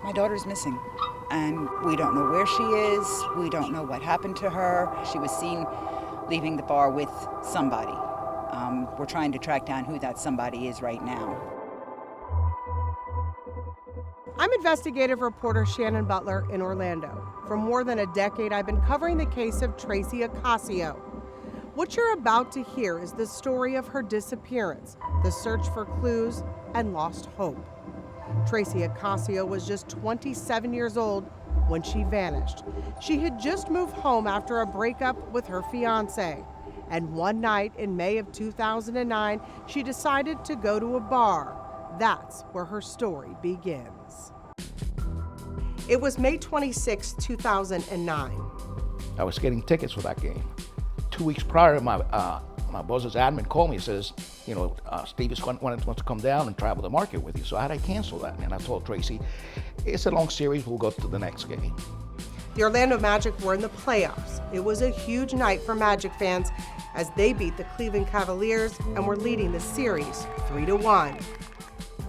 My daughter's missing, and we don't know where she is. We don't know what happened to her. She was seen leaving the bar with somebody. We're trying to track down who that somebody is right now. I'm investigative reporter Shannon Butler in Orlando. For more than a decade, I've been covering the case of Tracy Ocasio. What you're about to hear is the story of her disappearance, the search for clues, and lost hope. Tracy Ocasio was just 27 years old when she vanished. She had just moved home after a breakup with her fiance. And one night in May of 2009, she decided to go to a bar. That's where her story begins. It was May 26, 2009. I was getting tickets for that game. 2 weeks prior, my boss's admin called me and says, Steve wants to come down and travel the market with you. So I had to cancel that. And I told Tracy, it's a long series, we'll go to the next game. The Orlando Magic were in the playoffs. It was a huge night for Magic fans as they beat the Cleveland Cavaliers and were leading the series 3-1.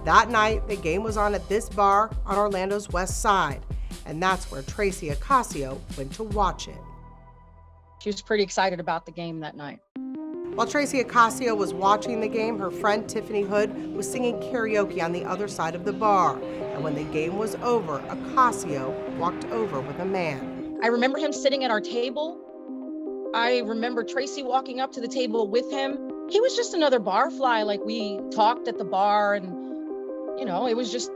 That night, the game was on at this bar on Orlando's west side, and that's where Tracy Ocasio went to watch it. She was pretty excited about the game that night. While Tracy Ocasio was watching the game, her friend Tiffany Hood was singing karaoke on the other side of the bar. And when the game was over, Ocasio walked over with a man. I remember him sitting at our table. I remember Tracy walking up to the table with him. He was just another barfly. Like, we talked at the bar and, it was just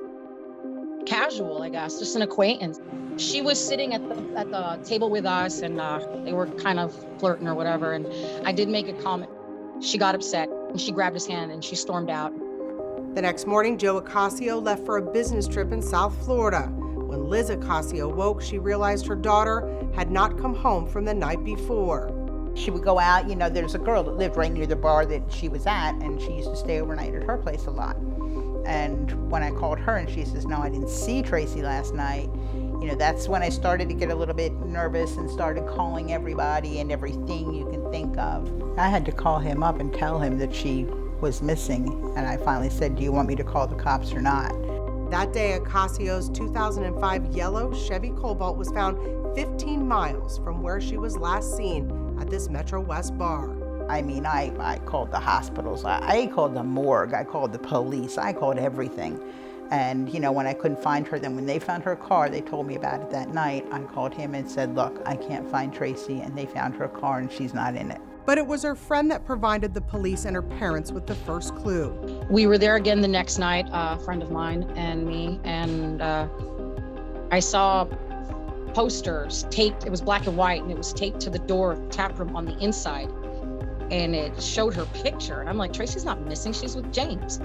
casual, I guess, just an acquaintance. She was sitting at the table with us, and they were kind of flirting or whatever, and I did make a comment. She got upset, and she grabbed his hand, and she stormed out. The next morning, Joe Ocasio left for a business trip in South Florida. When Liz Ocasio woke, she realized her daughter had not come home from the night before. She would go out, there's a girl that lived right near the bar that she was at, and she used to stay overnight at her place a lot. And when I called her and she says, no, I didn't see Tracy last night, that's when I started to get a little bit nervous and started calling everybody and everything you can think of. I had to call him up and tell him that she was missing, and I finally said, do you want me to call the cops or not? That day, Ocasio's 2005 yellow Chevy Cobalt was found 15 miles from where she was last seen at this Metro West bar. I called the hospitals, I called the morgue, I called the police, I called everything. And, when I couldn't find her, then when they found her car, they told me about it that night. I called him and said, look, I can't find Tracy, and they found her car and she's not in it. But it was her friend that provided the police and her parents with the first clue. We were there again the next night, a friend of mine and me, and I saw posters taped. It was black and white, and it was taped to the door of the tap room on the inside. And it showed her picture. And I'm like, Tracy's not missing, she's with James.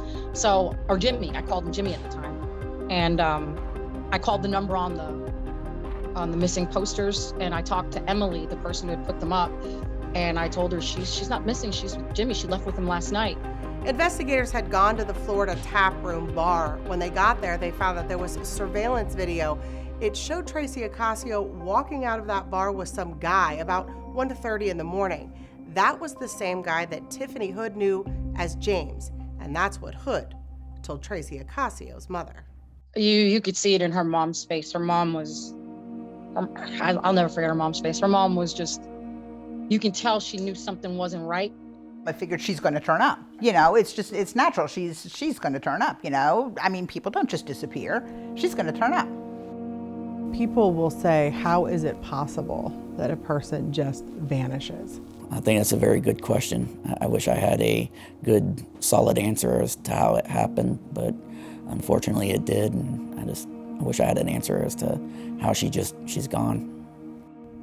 Or Jimmy, I called him Jimmy at the time. And I called the number on the missing posters, and I talked to Emily, the person who had put them up. And I told her she's not missing, she's with Jimmy, she left with him last night. Investigators had gone to the Florida Tap Room bar. When they got there, they found that there was surveillance video. It showed Tracy Ocasio walking out of that bar with some guy about 1:30 in the morning. That was the same guy that Tiffany Hood knew as James, and that's what Hood told Tracy Ocasio's mother. You could see it in her mom's face. Her mom was, I'll never forget her mom's face. Her mom was just, you can tell she knew something wasn't right. I figured she's going to turn up. It's natural. She's going to turn up, people don't just disappear. She's going to turn up. People will say, how is it possible that a person just vanishes? I think that's a very good question. I wish I had a good, solid answer as to how it happened, but unfortunately it did, and I wish I had an answer as to how she's gone.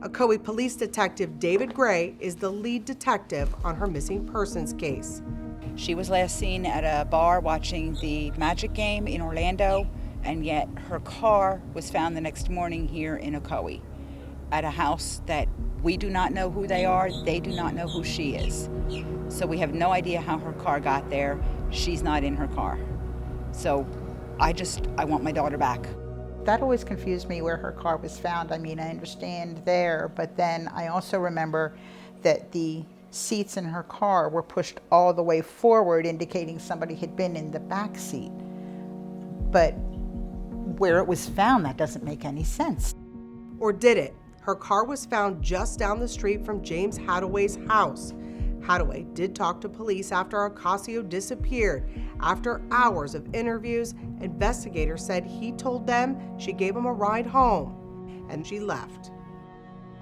Ocoee Police Detective David Gray is the lead detective on her missing persons case. She was last seen at a bar watching the Magic game in Orlando, and yet her car was found the next morning here in Ocoee at a house that we do not know who they are. They do not know who she is. So we have no idea how her car got there. She's not in her car. So I want my daughter back. That always confused me where her car was found. I understand there, but then I also remember that the seats in her car were pushed all the way forward, indicating somebody had been in the back seat. But where it was found, that doesn't make any sense. Or did it? Her car was found just down the street from James Hadaway's house. Hadaway did talk to police after Ocasio disappeared. After hours of interviews, investigators said he told them she gave him a ride home, and she left.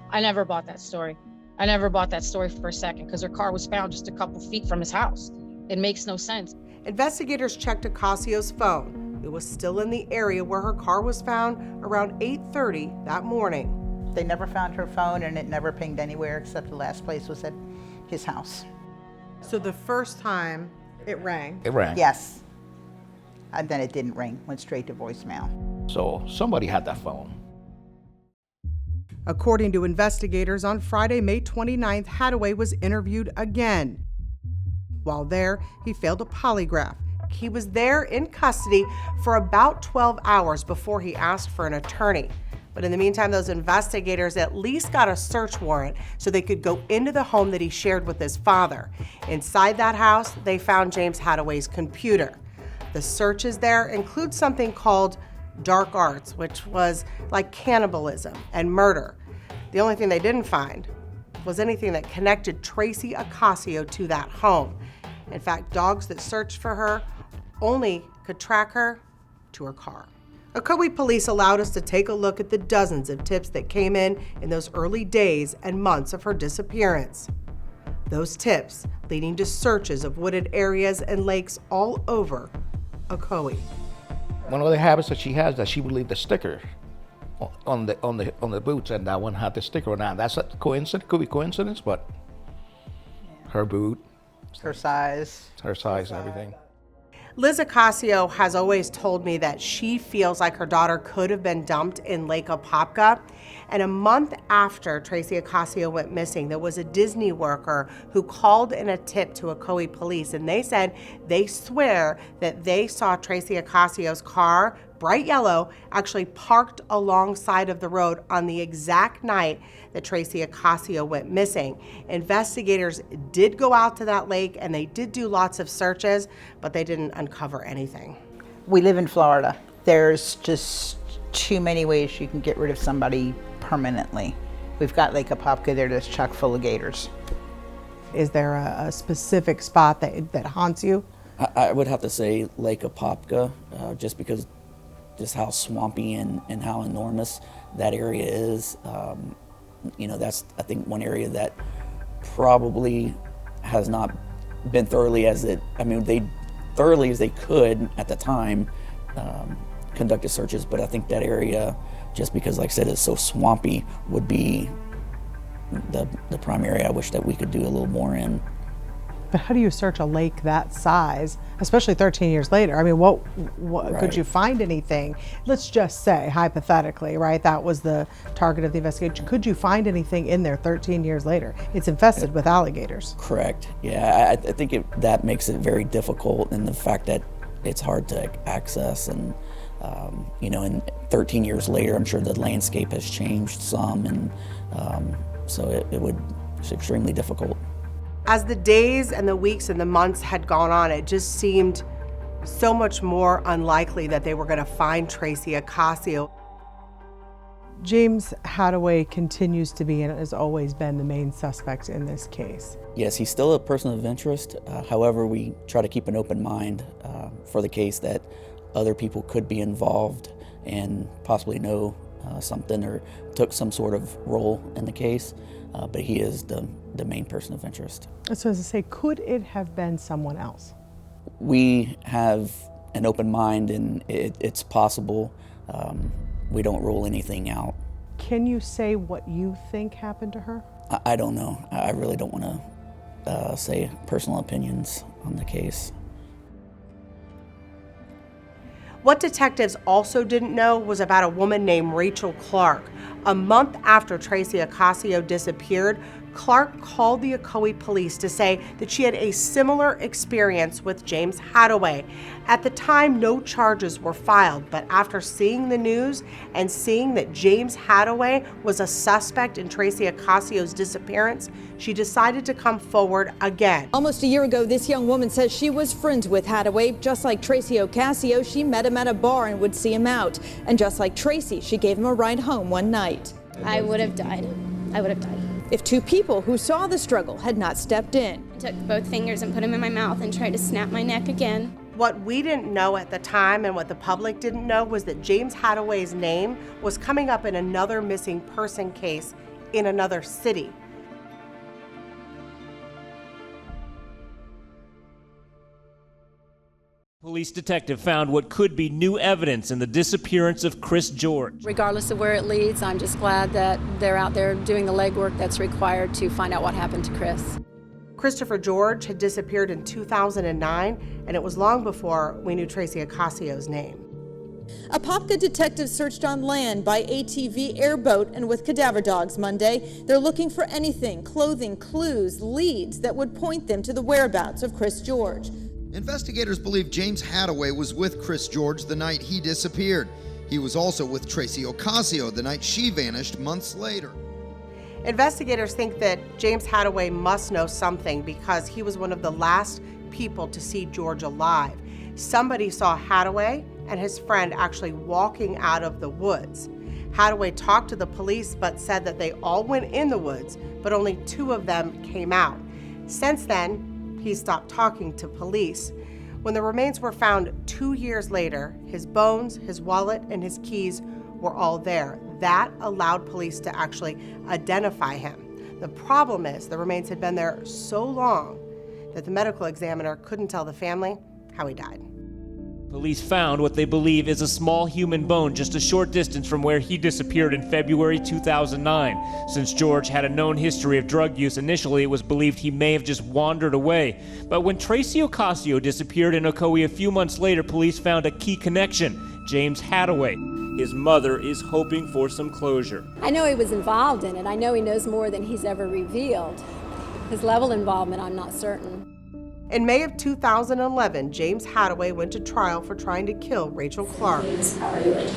I never bought that story. I never bought that story for a second because her car was found just a couple feet from his house. It makes no sense. Investigators checked Ocasio's phone. It was still in the area where her car was found around 8:30 that morning. They never found her phone, and it never pinged anywhere except the last place was at his house. So the first time it rang. It rang. Yes. And then it didn't ring, went straight to voicemail. So somebody had that phone. According to investigators, on Friday, May 29th, Hadaway was interviewed again. While there, he failed a polygraph. He was there in custody for about 12 hours before he asked for an attorney. But in the meantime, those investigators at least got a search warrant so they could go into the home that he shared with his father. Inside that house, they found James Hadaway's computer. The searches there include something called dark arts, which was like cannibalism and murder. The only thing they didn't find was anything that connected Tracy Ocasio to that home. In fact, dogs that searched for her only could track her to her car. Ocoee police allowed us to take a look at the dozens of tips that came in those early days and months of her disappearance. Those tips leading to searches of wooded areas and lakes all over Ocoee. One of the habits that she has that she would leave the sticker on the boots, and that one had the sticker on that. That's a coincidence, could be coincidence, but her boot, Her size. and everything. Liz Ocasio has always told me that she feels like her daughter could have been dumped in Lake Apopka. And a month after Tracy Ocasio went missing, there was a Disney worker who called in a tip to Ocoee police, and they said they swear that they saw Tracy Ocasio's car, bright yellow, actually parked alongside of the road on the exact night that Tracy Ocasio went missing. Investigators did go out to that lake and they did do lots of searches, but they didn't uncover anything. We live in Florida. There's just too many ways you can get rid of somebody permanently. We've got Lake Apopka there that's chock full of gators. Is there a specific spot that haunts you? I would have to say Lake Apopka, just because just how swampy and how enormous that area is. That's, I think, one area that probably has not been thoroughly thoroughly as they could at the time, conducted searches, but I think that area, just because, like I said, it's so swampy, would be the prime area I wish that we could do a little more in. But how do you search a lake that size, especially 13 years later? I mean, what Right. could you find anything? Let's just say, hypothetically, right, that was the target of the investigation. Could you find anything in there 13 years later? It's infested with alligators. Correct. Yeah, I think that makes it very difficult, and the fact that it's hard to access, and and 13 years later, I'm sure the landscape has changed some, and so it's extremely difficult. As the days and the weeks and the months had gone on, it just seemed so much more unlikely that they were going to find Tracy Ocasio. James Hadaway continues to be and has always been the main suspect in this case. Yes, he's still a person of interest. However, we try to keep an open mind for the case that other people could be involved and possibly know something or took some sort of role in the case. But he is the main person of interest. So as I say, could it have been someone else? We have an open mind, and it's possible. We don't rule anything out. Can you say what you think happened to her? I don't know. I really don't want to say personal opinions on the case. What detectives also didn't know was about a woman named Rachel Clark. A month after Tracy Ocasio disappeared, Clark called the Ocoee police to say that she had a similar experience with James Hadaway. At the time, no charges were filed, but after seeing the news and seeing that James Hadaway was a suspect in Tracy Ocasio's disappearance, she decided to come forward again. Almost a year ago, this young woman says she was friends with Hadaway. Just like Tracy Ocasio, she met him at a bar and would see him out. And just like Tracy, she gave him a ride home one night. I would have died. I would have died. If two people who saw the struggle had not stepped in. I took both fingers and put them in my mouth and tried to snap my neck again. What we didn't know at the time and what the public didn't know was that James Hadaway's name was coming up in another missing person case in another city. Police detective found what could be new evidence in the disappearance of Chris George. Regardless of where it leads, I'm just glad that they're out there doing the legwork that's required to find out what happened to Chris. Christopher George had disappeared in 2009, and it was long before we knew Tracy Ocasio's name. Apopka detectives searched on land by ATV airboat and with cadaver dogs Monday. They're looking for anything, clothing, clues, leads that would point them to the whereabouts of Chris George. Investigators believe James Hadaway was with Chris George the night he disappeared. He was also with Tracy Ocasio the night she vanished months later. Investigators think that James Hadaway must know something because he was one of the last people to see George alive. Somebody saw Hadaway and his friend actually walking out of the woods. Hadaway talked to the police but said that they all went in the woods, but only 2 of them came out. Since then, he stopped talking to police. When the remains were found 2 years later, his bones, his wallet, and his keys were all there. That allowed police to actually identify him. The problem is the remains had been there so long that the medical examiner couldn't tell the family how he died. Police found what they believe is a small human bone just a short distance from where he disappeared in February 2009. Since George had a known history of drug use, initially it was believed he may have just wandered away. But when Tracy Ocasio disappeared in Ocoee a few months later, police found a key connection: James Hadaway. His mother is hoping for some closure. I know he was involved in it. I know he knows more than he's ever revealed. His level of involvement, I'm not certain. In May of 2011, James Hadaway went to trial for trying to kill Rachel Clark. He was probably like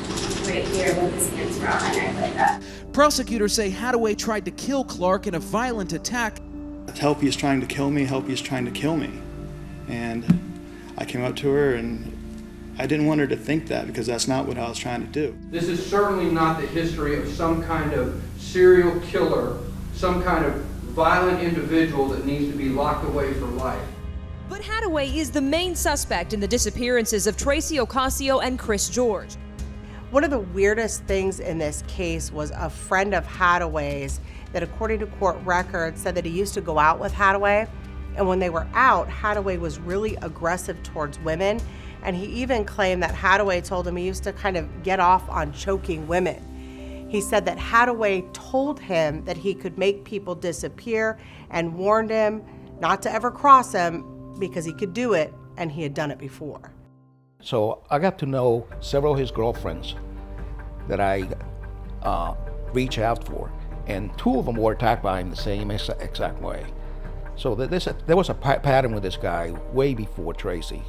right here with his hands around my neck like that. Prosecutors say Hadaway tried to kill Clark in a violent attack. Help, he's trying to kill me, help, he's trying to kill me. And I came up to her and I didn't want her to think that because that's not what I was trying to do. This is certainly not the history of some kind of serial killer, some kind of violent individual that needs to be locked away for life. But Hadaway is the main suspect in the disappearances of Tracy Ocasio and Chris George. One of the weirdest things in this case was a friend of Hadaway's that, according to court records, said that he used to go out with Hadaway, and when they were out, Hadaway was really aggressive towards women, and he even claimed that Hadaway told him he used to kind of get off on choking women. He said that Hadaway told him that he could make people disappear and warned him not to ever cross him because he could do it, and he had done it before. So I got to know several of his girlfriends that I reached out for, and 2 of them were attacked by him the same exact way. So there was a pattern with this guy way before Tracy.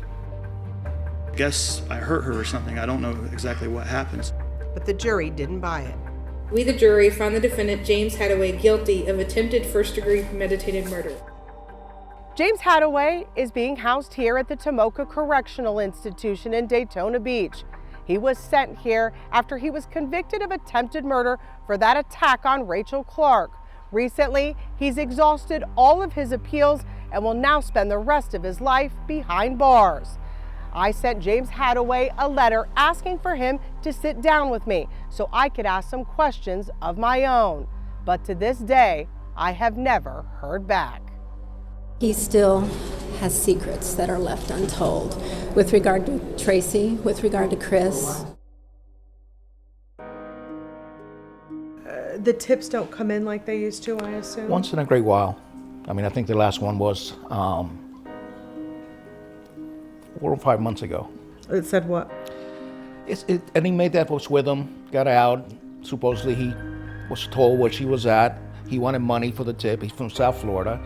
I guess I hurt her or something. I don't know exactly what happens. But the jury didn't buy it. We, the jury, found the defendant James Hadaway guilty of attempted first-degree premeditated murder. James Hadaway is being housed here at the Tomoka Correctional Institution in Daytona Beach. He was sent here after he was convicted of attempted murder for that attack on Rachel Clark. Recently, he's exhausted all of his appeals and will now spend the rest of his life behind bars. I sent James Hadaway a letter asking for him to sit down with me so I could ask some questions of my own. But to this day, I have never heard back. He still has secrets that are left untold with regard to Tracy, with regard to Chris. The tips don't come in like they used to, I assume? Once in a great while. I mean, I think the last one was 4 or 5 months ago. It said what? Any mate that was with him got out. Supposedly he was told where she was at. He wanted money for the tip. He's from South Florida.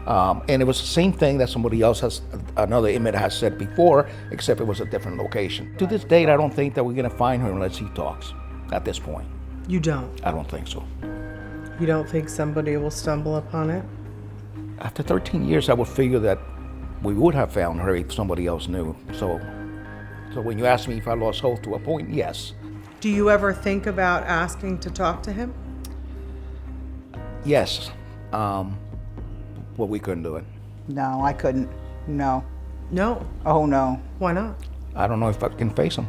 And it was the same thing that somebody else another inmate has said before, except it was a different location. To this date, I don't think that we're gonna find her unless he talks at this point. You don't? I don't think so. You don't think somebody will stumble upon it? After 13 years, I would figure that we would have found her if somebody else knew. So when you ask me if I lost hope to a point, yes. Do you ever think about asking to talk to him? Yes, but we couldn't do it. No, I couldn't. No. No? Oh, no. Why not? I don't know if I can face him.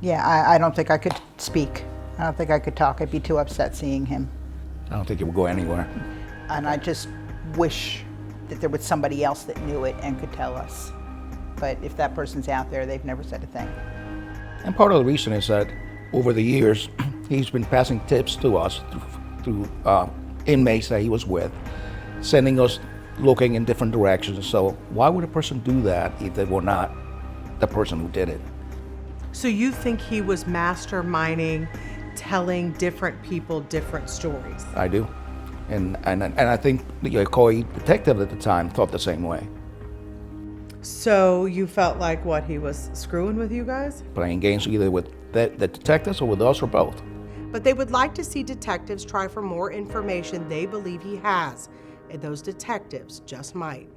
Yeah, I don't think I could speak. I don't think I could talk. I'd be too upset seeing him. I don't think it would go anywhere. And I just wish that there was somebody else that knew it and could tell us. But if that person's out there, they've never said a thing. And part of the reason is that over the years, he's been passing tips to us through inmates that he was with, sending us looking in different directions. So why would a person do that if they were not the person who did it? So you think he was masterminding, telling different people different stories? I do. And I think the co-detective at the time thought the same way. So you felt like what, he was screwing with you guys? Playing games either with the detectives or with us or both. But they would like to see detectives try for more information they believe he has, and those detectives just might.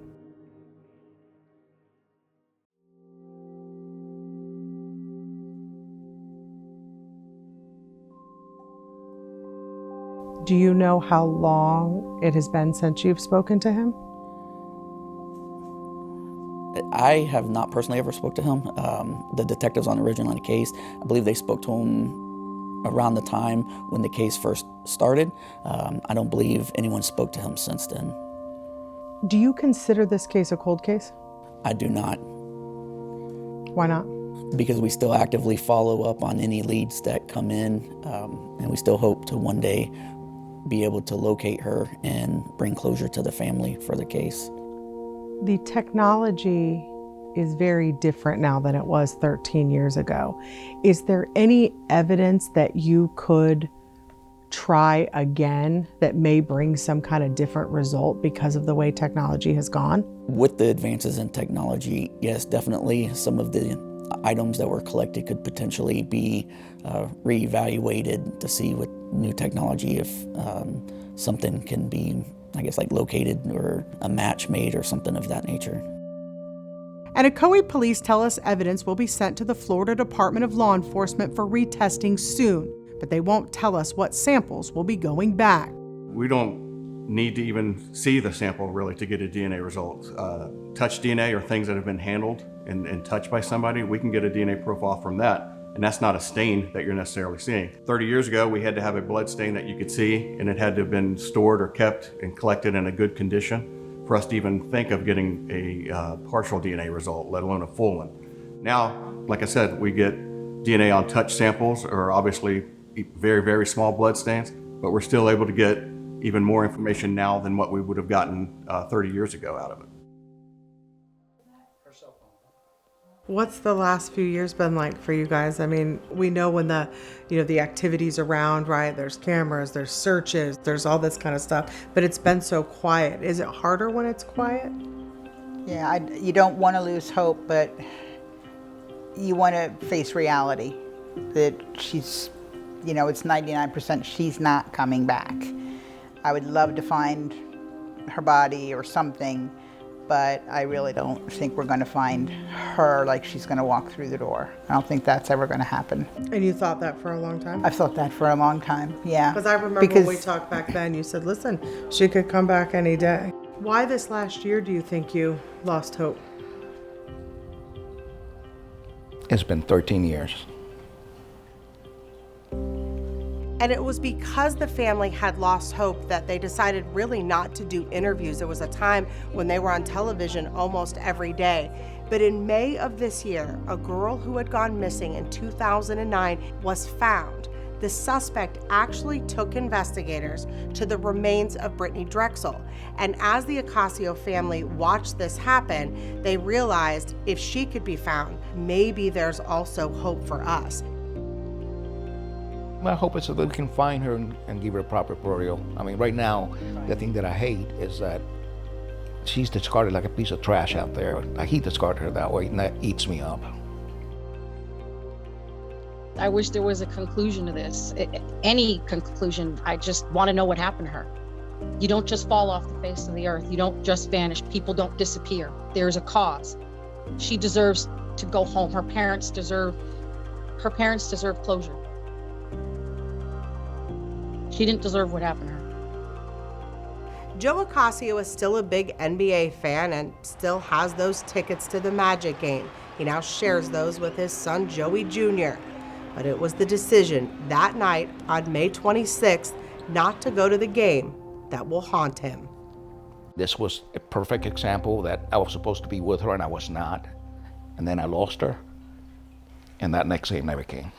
Do you know how long it has been since you've spoken to him? I have not personally ever spoke to him. The detectives on the original case, I believe they spoke to him around the time when the case first started. I don't believe anyone spoke to him since then. Do you consider this case a cold case? I do not. Why not? Because we still actively follow up on any leads that come in, and we still hope to one day be able to locate her and bring closure to the family for the case. The technology is very different now than it was 13 years ago. Is there any evidence that you could try again that may bring some kind of different result because of the way technology has gone? With the advances in technology, yes, definitely some of the items that were collected could potentially be reevaluated to see with new technology if something can be, I guess, like located or a match made or something of that nature. And Ocoee police tell us evidence will be sent to the Florida Department of Law Enforcement for retesting soon, but they won't tell us what samples will be going back. We don't need to even see the sample really to get a DNA result. Touch DNA or things that have been handled and touched by somebody, we can get a DNA profile from that. And that's not a stain that you're necessarily seeing. 30 years ago, we had to have a blood stain that you could see, and it had to have been stored or kept and collected in a good condition for us to even think of getting a partial DNA result, let alone a full one. Now, like I said, we get DNA on touch samples or obviously very, very small blood stains, but we're still able to get even more information now than what we would have gotten 30 years ago out of it. What's the last few years been like for you guys? I mean, we know when the activity's around, right? There's cameras, there's searches, there's all this kind of stuff, but it's been so quiet. Is it harder when it's quiet? Yeah, you don't want to lose hope, but you want to face reality that she's, it's 99% she's not coming back. I would love to find her body or something, but I really don't think we're going to find her like she's going to walk through the door. I don't think that's ever going to happen. And you thought that for a long time? I've thought that for a long time, yeah. Because I remember when we talked back then, you said, listen, she could come back any day. Why this last year do you think you lost hope? It's been 13 years. And it was because the family had lost hope that they decided really not to do interviews. There was a time when they were on television almost every day. But in May of this year, a girl who had gone missing in 2009 was found. The suspect actually took investigators to the remains of Brittany Drexel. And as the Ocasio family watched this happen, they realized if she could be found, maybe there's also hope for us. My hope is that we can find her and give her a proper burial. I mean, right now, the thing that I hate is that she's discarded like a piece of trash out there. He discarded her that way, and that eats me up. I wish there was a conclusion to this. Any conclusion. I just want to know what happened to her. You don't just fall off the face of the earth. You don't just vanish. People don't disappear. There's a cause. She deserves to go home. Her parents deserve closure. She didn't deserve what happened to her. Joe Ocasio is still a big NBA fan and still has those tickets to the Magic game. He now shares those with his son, Joey Jr. But it was the decision that night on May 26th not to go to the game that will haunt him. This was a perfect example that I was supposed to be with her and I was not. And then I lost her. And that next game never came.